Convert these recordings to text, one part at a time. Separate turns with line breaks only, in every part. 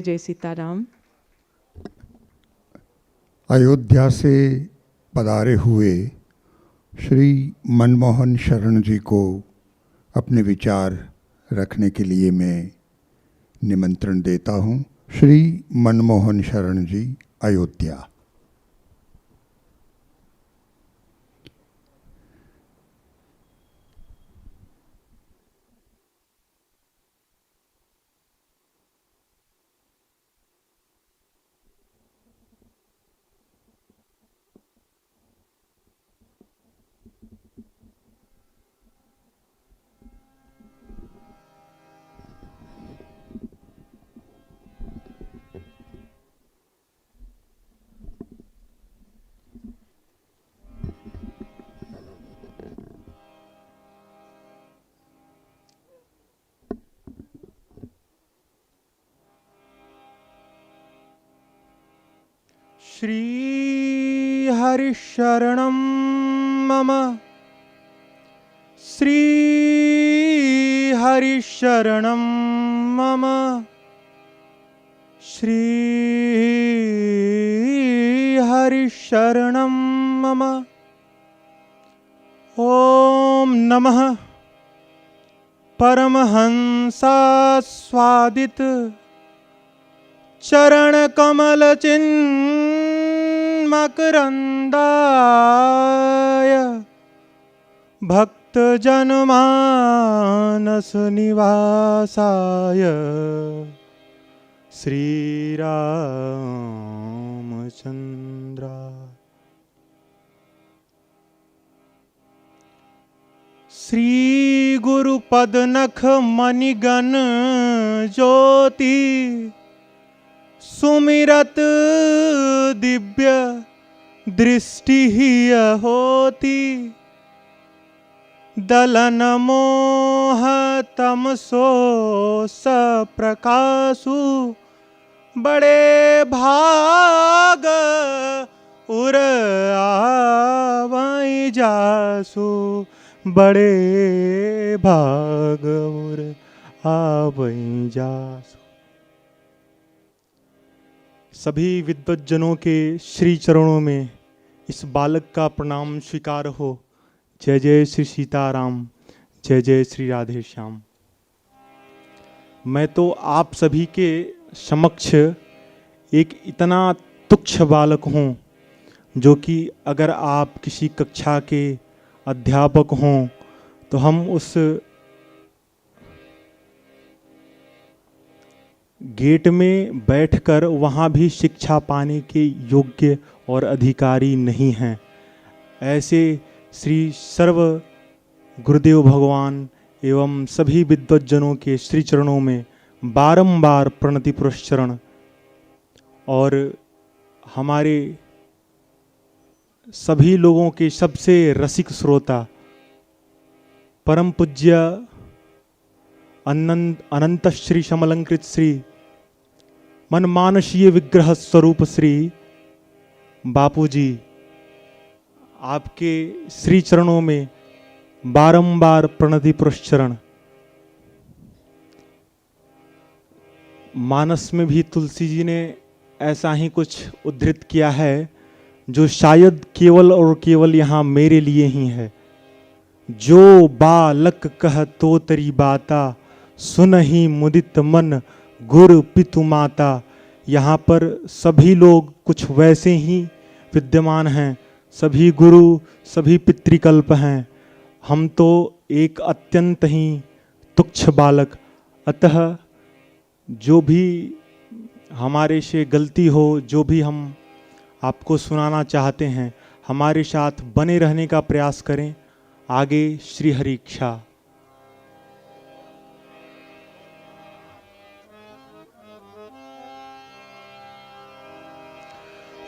जय सीताराम।
अयोध्या से पधारे हुए श्री मनमोहन शरण जी को अपने विचार रखने के लिए मैं निमंत्रण देता हूं। श्री मनमोहन शरण जी, अयोध्या।
श्री हरिशरणं मम, श्री हरिशरणं मम, श्री हरिशरणं मम। ओम नमः परमहंसास्वादित चरण कमल चिन्मकरंदाय भक्त जनमानस निवासाय श्री रामचंद्रा। श्री गुरुपद नख मणिगण ज्योति सुमिरत दिव्य दृष्टि ही होती। दलन मोह तमसो सप्रकाशु बड़े भाग उर आवै जासु, बड़े भाग उर आवै जासु। सभी विद्वज्जनों के श्री चरणों में इस बालक का प्रणाम स्वीकार हो। जय जय श्री सीताराम, जय जय श्री राधे श्याम। मैं तो आप सभी के समक्ष एक इतना तुच्छ बालक हूँ जो कि अगर आप किसी कक्षा के अध्यापक हों तो हम उस गेट में बैठकर वहाँ भी शिक्षा पाने के योग्य और अधिकारी नहीं हैं। ऐसे श्री सर्व गुरुदेव भगवान एवं सभी विद्वज्जनों के श्री चरणों में बारंबार प्रणति पुरस्चरण। और हमारे सभी लोगों के सबसे रसिक श्रोता परम पूज्य अनंत श्री समलंकृत श्री मनमानसीय विग्रह स्वरूप श्री बापूजी, आपके श्री चरणों में बारंबार प्रणति पुरस्चरण। मानस में भी तुलसी जी ने ऐसा ही कुछ उद्धृत किया है जो शायद केवल और केवल यहाँ मेरे लिए ही है। जो बालक कह तो तरी बाता, सुनहि मुदित मन गुरु पितु माता। यहाँ पर सभी लोग कुछ वैसे ही विद्यमान हैं, सभी गुरु सभी पितृकल्प हैं। हम तो एक अत्यंत ही तुच्छ बालक। अतः जो भी हमारे से गलती हो, जो भी हम आपको सुनाना चाहते हैं, हमारे साथ बने रहने का प्रयास करें। आगे श्री हरि इच्छा।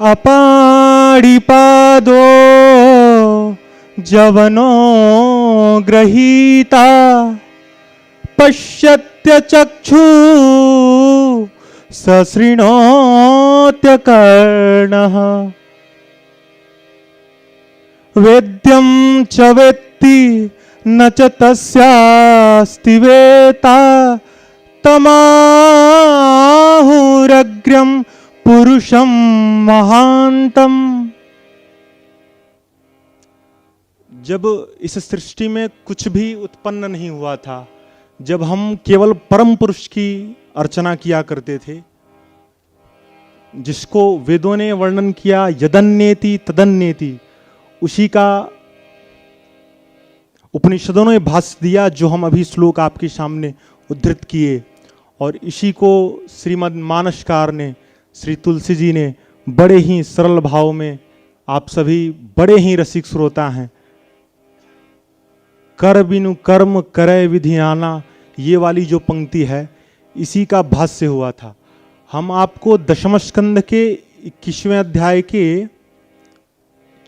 अपाणि पादो जवनो गृहीता, पश्यत्य चक्षु सशृणोत्य कर्णः। वेद्यं च वेत्ति न च तस्यास्ति वेता, तमाह आहुरग्र्यं पुरुषं महांतम। जब इस सृष्टि में कुछ भी उत्पन्न नहीं हुआ था, जब हम केवल परम पुरुष की अर्चना किया करते थे, जिसको वेदों ने वर्णन किया यदन्नेति तदन्नेति, उसी का उपनिषदों ने भाष्य दिया जो हम अभी श्लोक आपके सामने उद्धृत किए, और इसी को श्रीमद् मानसकार ने, श्री तुलसी जी ने बड़े ही सरल भाव में, आप सभी बड़े ही रसिक श्रोता हैं, कर बिनु कर्म करे विधि आना, ये वाली जो पंक्ति है इसी का भाष्य हुआ था। हम आपको दशम स्कंद के 21वें अध्याय के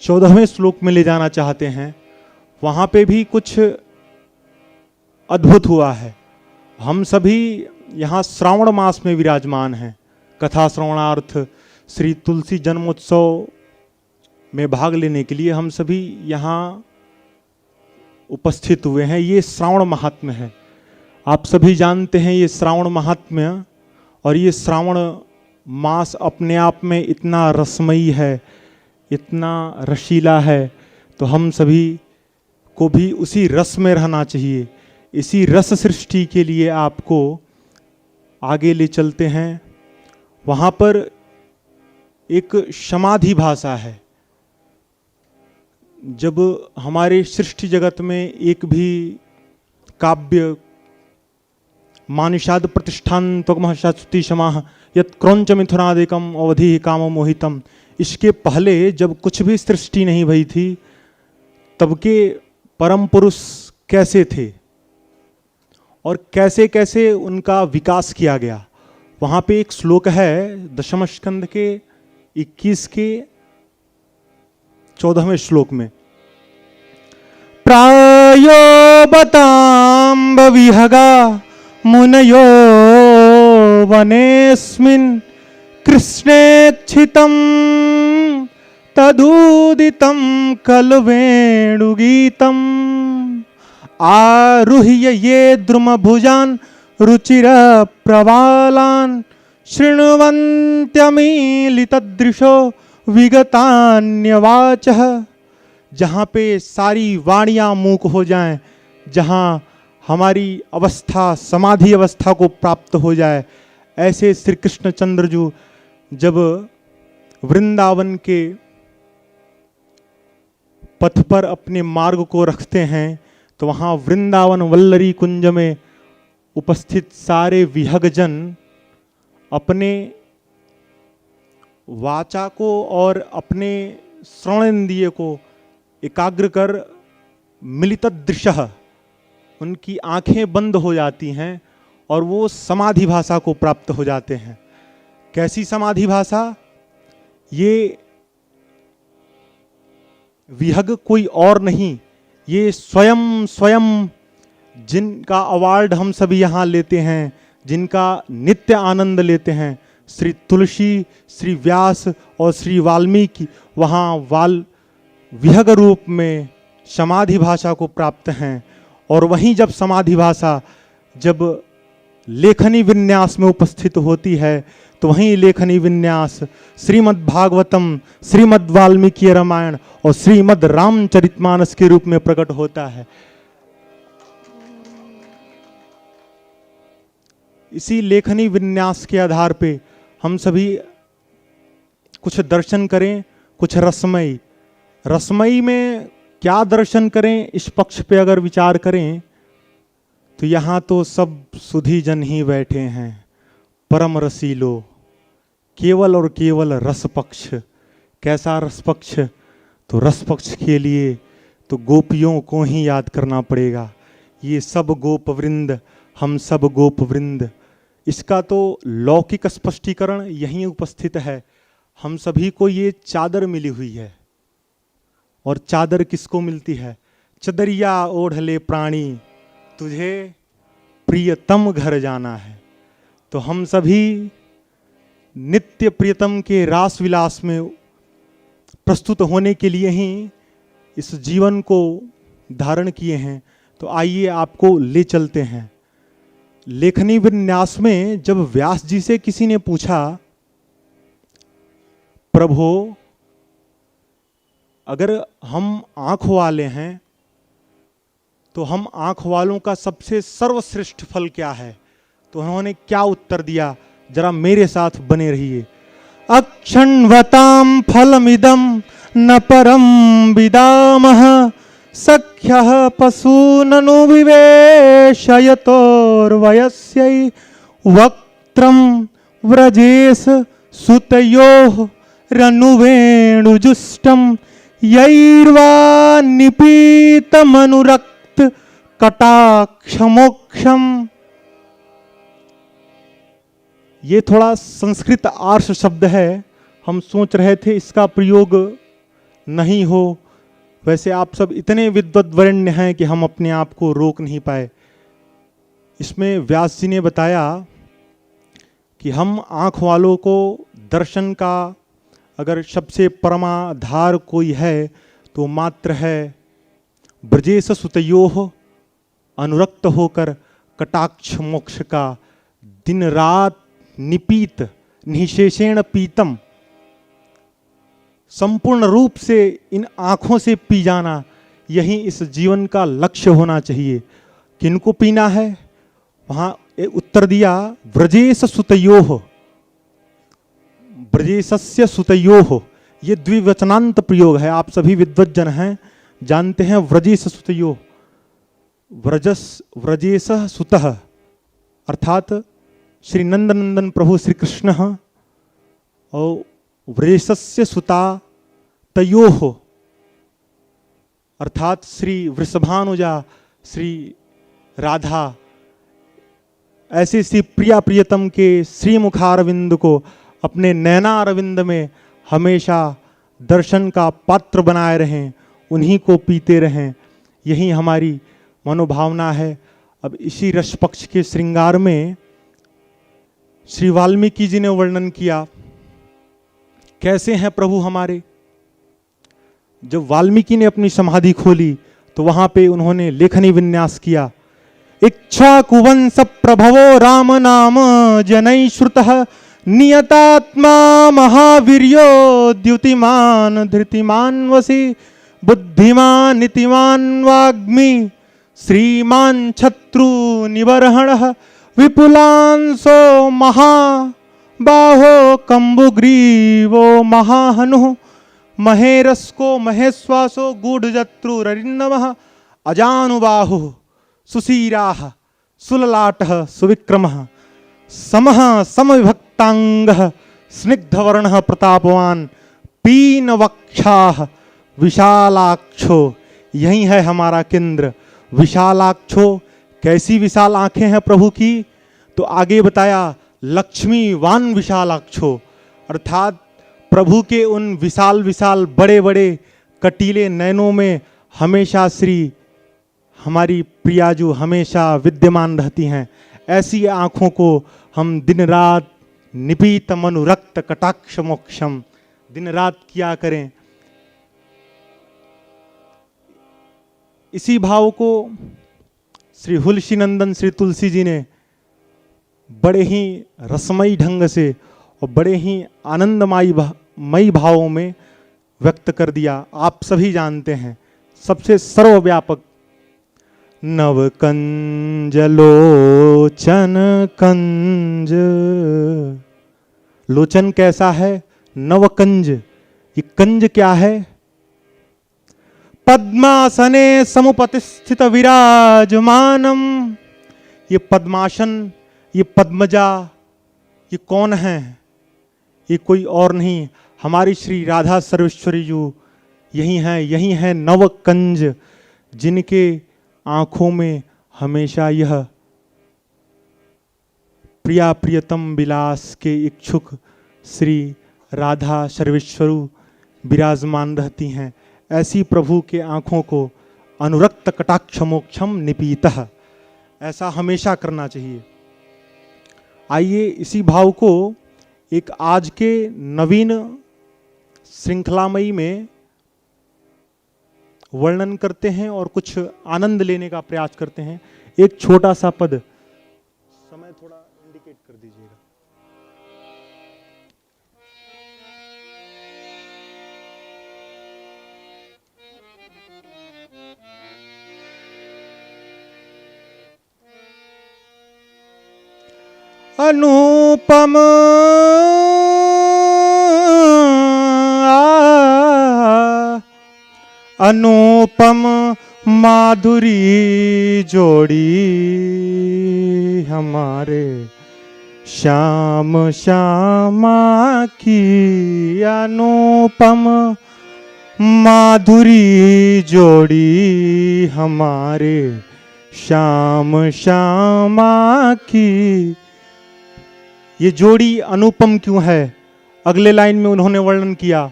14वें श्लोक में ले जाना चाहते हैं। वहां पे भी कुछ अद्भुत हुआ है। हम सभी यहाँ श्रावण मास में विराजमान हैं। कथा श्रवणार्थ श्री तुलसी जन्मोत्सव में भाग लेने के लिए हम सभी यहाँ उपस्थित हुए हैं। ये श्रावण महात्म्य है, आप सभी जानते हैं ये श्रावण महात्म्य। और ये श्रावण मास अपने आप में इतना रसमयी है, इतना रसीला है, तो हम सभी को भी उसी रस में रहना चाहिए। इसी रस सृष्टि के लिए आपको आगे ले चलते हैं। वहाँ पर एक समाधि भाषा है। जब हमारे सृष्टि जगत में एक भी काव्य मानिषाद प्रतिष्ठान त्वगमः शाश्वती समाह यत् क्रौंच मिथुनादिकम अवधि काम मोहितम, इसके पहले जब कुछ भी सृष्टि नहीं भई थी, तब के परम पुरुष कैसे थे और कैसे कैसे उनका विकास किया गया। वहाँ पे एक श्लोक है दशम स्कंद के 21 के 14वें श्लोक में, प्रायो बताम्ब विहगा मुनयो वनेस्मिन् कृष्णेक्षितं तदूदितं कलवेणुगीतम् आरुह्य ये द्रुमभुजान् रुचिर प्रवालान् शृण्वन्त्यमीलितदृशो विगतान्यवाचः। जहाँ पे सारी वाणियाँ मूक हो जाएं, जहाँ हमारी अवस्था समाधि अवस्था को प्राप्त हो जाए, ऐसे श्री कृष्ण चंद्र जी जब वृंदावन के पथ पर अपने मार्ग को रखते हैं, तो वहाँ वृंदावन वल्लरी कुंज में उपस्थित सारे विहगजन अपने वाचा को और अपने श्रवणेन्द्रिय को एकाग्र कर मिलित दृश्य, उनकी आंखें बंद हो जाती हैं और वो समाधि भाषा को प्राप्त हो जाते हैं। कैसी समाधि भाषा? ये विहग कोई और नहीं, ये स्वयं स्वयं जिनका अवार्ड हम सभी यहाँ लेते हैं, जिनका नित्य आनंद लेते हैं, श्री तुलसी, श्री व्यास और श्री वाल्मीकि वहाँ विहग रूप में समाधि भाषा को प्राप्त हैं। और वहीं जब समाधि भाषा जब लेखनी विन्यास में उपस्थित होती है, तो वहीं लेखनी विन्यास श्रीमद् भागवतम, श्रीमद् वाल्मीकि रामायण और श्रीमद् रामचरितमानस के रूप में प्रकट होता है। इसी लेखनी विन्यास के आधार पे हम सभी कुछ दर्शन करें, कुछ रसमयी। रसमयी में क्या दर्शन करें, इस पक्ष पे अगर विचार करें तो यहाँ तो सब सुधी जन ही बैठे हैं, परम रसीलो, केवल और केवल रस पक्ष। कैसा रस पक्ष? तो रस पक्ष के लिए तो गोपियों को ही याद करना पड़ेगा। ये सब गोप वृंद, हम सब गोप वृंद। इसका तो लौकिक स्पष्टीकरण यहीं उपस्थित है। हम सभी को ये चादर मिली हुई है, और चादर किसको मिलती है? चदरिया ओढ़ ले प्राणी, तुझे प्रियतम घर जाना है। तो हम सभी नित्य प्रियतम के रास विलास में प्रस्तुत होने के लिए ही इस जीवन को धारण किए हैं। तो आइए आपको ले चलते हैं। लेखनी विन्यास में जब व्यास जी से किसी ने पूछा, प्रभु अगर हम आंख वाले हैं तो हम आंख वालों का सबसे सर्वश्रेष्ठ फल क्या है, तो उन्होंने क्या उत्तर दिया, जरा मेरे साथ बने रहिए। अक्षण्वतां फलमिदं न परम विदामः सख्यः पशूननु विवेशयतोर्वयस्यै वक्त्रं व्रजेश सुतयोः रनुवेणुजुष्टं यैर्वा निपीतमनुरक्त कटाक्षमोक्षम। ये थोड़ा संस्कृत आर्ष शब्द है, हम सोच रहे थे इसका प्रयोग नहीं हो, वैसे आप सब इतने विद्वद्वरेण्य हैं कि हम अपने आप को रोक नहीं पाए। इसमें व्यास जी ने बताया कि हम आँख वालों को दर्शन का अगर सबसे परमाधार कोई है तो मात्र है ब्रजेश सुतयोः अनुरक्त होकर कटाक्ष मोक्ष का, दिन रात निपीत निशेषेण पीतम, संपूर्ण रूप से इन आँखों से पी जाना, यही इस जीवन का लक्ष्य होना चाहिए। किनको पीना है, वहां उत्तर दिया व्रजेश सुतयोः, ब्रजेशस्य सुतयोः, ये द्विवचनांत प्रयोग है, आप सभी विद्वज्जन हैं जानते हैं। व्रजेश सुतयोः, व्रजेश सुतः अर्थात श्री नंदनंदन प्रभु श्री कृष्ण और व्रेशस्य सुता तयोः अर्थात श्री वृषभानुजा श्री राधा, ऐसे श्री प्रिया प्रियतम के श्री मुखारविंद को अपने नैनारविंद में हमेशा दर्शन का पात्र बनाए रहें, उन्हीं को पीते रहें, यही हमारी मनोभावना है। अब इसी रस पक्ष के श्रृंगार में श्री वाल्मीकि जी ने वर्णन किया कैसे हैं प्रभु हमारे। जब वाल्मीकि ने अपनी समाधि खोली तो वहां पे उन्होंने लेखनी विन्यास किया। इच्छा कुवंश प्रभवो राम नाम जनै श्रुतः नियतात्मा महावीर्यो द्युतिमान धृतिमान वसी बुद्धिमान नीतिमान वाग्मी श्रीमान शत्रु निबर्हणः विपुलांसो महाबाहो कंबुग्रीवो महाहनुः महेरस्को महेश्वासो गूढ़जत्रुररिन्दमः अजानुबाहुः सुशीराः सुललाटः सुविक्रमः समः समविभक्तांगः स्निग्धवर्णः प्रतापवान पीनवक्षाः विशालाक्षो, यही है हमारा केंद्र। विशालाक्षो, कैसी विशाल आंखें हैं प्रभु की, तो आगे बताया लक्ष्मीवान विशालाक्षो, अर्थात प्रभु के उन विशाल विशाल बड़े बड़े कटीले नयनों में हमेशा श्री हमारी प्रियाजू हमेशा विद्यमान रहती हैं। ऐसी आंखों को हम दिन रात निपीत मनुरक्त कटाक्ष मोक्षम, दिन रात किया करें। इसी भाव को श्री हुलसी नंदन श्री तुलसी जी ने बड़े ही रसमयी ढंग से और बड़े ही आनंदमयी भावों में व्यक्त कर दिया। आप सभी जानते हैं सबसे सर्वव्यापक नव कंज लोचन कंज, लोचन कैसा है, नव कंज, ये कंज क्या है, पद्मासने समुपतिस्थित विराजमानम, ये पद्मासन, ये पद्मजा, ये कौन है, ये कोई और नहीं हमारी श्री राधा सर्वेश्वरी जी यही है नव कंज, जिनके आंखों में हमेशा यह प्रिया प्रियतम विलास के इच्छुक श्री राधा सर्वेश्वरू विराजमान रहती हैं। ऐसी प्रभु के आंखों को अनुरक्त कटाक्ष मोक्षम निपीतः, ऐसा हमेशा करना चाहिए। आइए इसी भाव को एक आज के नवीन श्रृंखलामयी में वर्णन करते हैं और कुछ आनंद लेने का प्रयास करते हैं। एक छोटा सा पद अनुपम अनुपम माधुरी जोड़ी हमारे श्याम श्यामा की। अनुपम माधुरी जोड़ी हमारे श्याम श्यामा की। ये जोड़ी अनुपम क्यों है? अगले लाइन में उन्होंने वर्णन किया,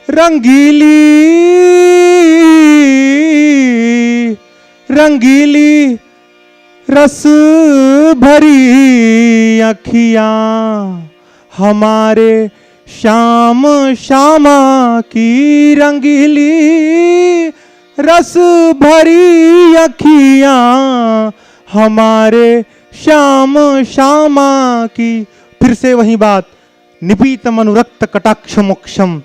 रंगीली रंगीली रस भरी अखियां हमारे श्याम श्यामा की। रंगीली रस भरी अखियां हमारे श्याम श्यामा की। फिर से वही बात, निपीतम अनुरक्त कटाक्ष मोक्षम।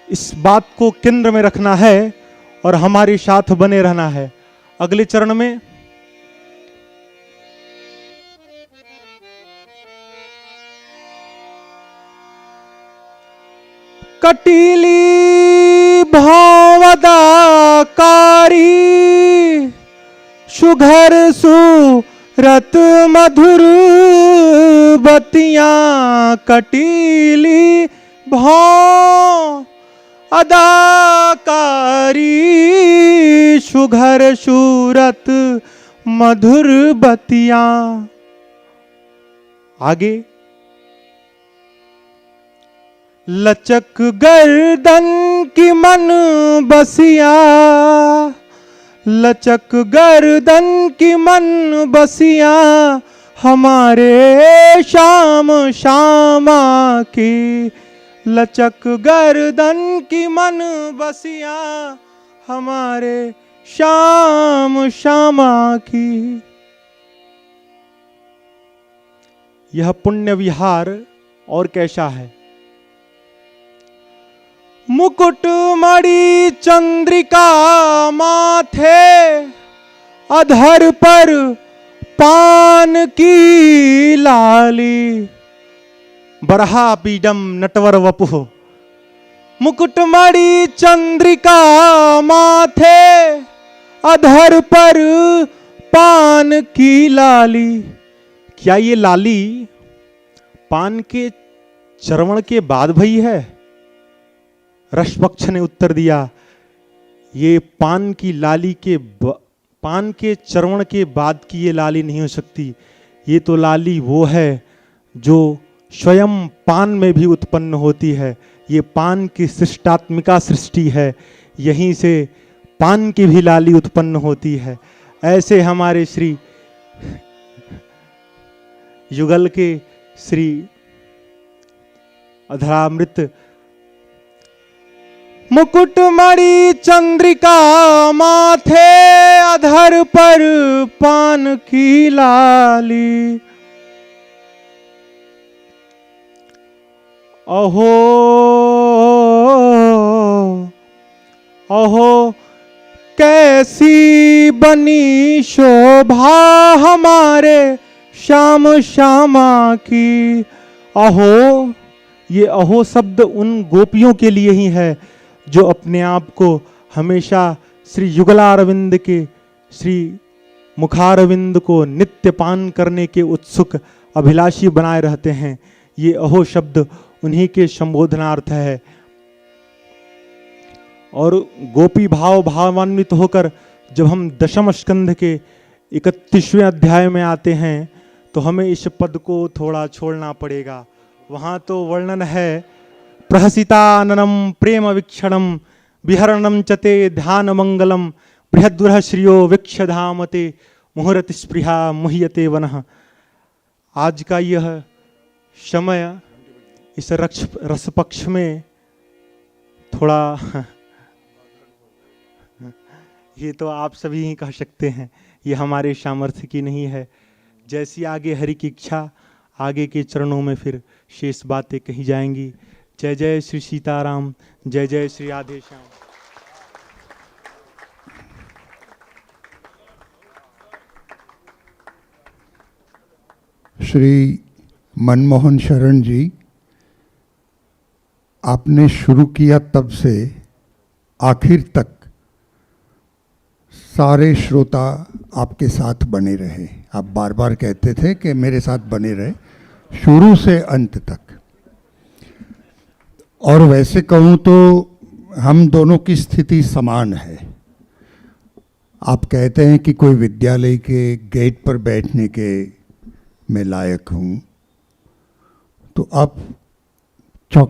इस बात को केंद्र में रखना है और हमारे साथ बने रहना है। अगले चरण में कटीली भावदाकारी सुघर सुरत मधुर बतियां। कटीली भाव अदाकारी सुघर सूरत मधुर बतियां। आगे, लचक गर्दन की मन बसिया लचक गर्दन की मन बसिया हमारे श्याम श्यामा की। लचक गर्दन की मन बसिया हमारे श्याम श्यामा की। यह पुण्य विहार और कैसा है? मुकुट मणि चंद्रिका माथे अधर पर पान की लाली। बरहा पीडम नटवर वपुः। मुकुट मणि चंद्रिका माथे अधर पर पान की लाली। क्या ये लाली पान के चरवण के बाद भई है? रस पक्ष ने उत्तर दिया, ये पान के चरवण के बाद की ये लाली नहीं हो सकती। ये तो लाली वो है जो स्वयं पान में भी उत्पन्न होती है। ये पान की सृष्टात्मिका सृष्टि है, यहीं से पान की भी लाली उत्पन्न होती है। ऐसे हमारे श्री युगल के श्री अधरामृत मुकुट मणि चंद्रिका माथे अधर पर पान की लाली। अहो अहो कैसी बनी शोभा हमारे श्याम श्यामा की। अहो, ये अहो शब्द उन गोपियों के लिए ही है जो अपने आप को हमेशा श्री युगलारविंद के श्री मुखारविंद को नित्य पान करने के उत्सुक अभिलाषी बनाए रहते हैं। ये अहो शब्द उन्हीं के संबोधनार्थ है। और गोपी भावान्वित होकर जब हम दशम स्कंध के 31वें अध्याय में आते हैं तो हमें इस पद को थोड़ा छोड़ना पड़ेगा। वहाँ तो वर्णन है, प्रहसिताननम प्रेम वीक्षणम विहरणम चते ध्यान मंगलम बृहद्वरः श्रियो वीक्षधामते मुहूर्त स्पृहा मुह्यते वनः। आज का यह समय इस रस पक्ष में थोड़ा ये तो आप सभी ही कह सकते हैं, ये हमारे सामर्थ्य की नहीं है। जैसी आगे हरि की इच्छा, आगे के चरणों में फिर शेष बातें कही जाएंगी। जय जय श्री सीताराम, जय जय श्री राधे श्याम।
श्री मनमोहन शरण जी, आपने शुरू किया तब से आखिर तक सारे श्रोता आपके साथ बने रहे। आप बार बार कहते थे कि मेरे साथ बने रहे, शुरू से अंत तक। और वैसे कहूँ तो हम दोनों की स्थिति समान है। आप कहते हैं कि कोई विद्यालय के गेट पर बैठने के मैं लायक हूँ, तो अब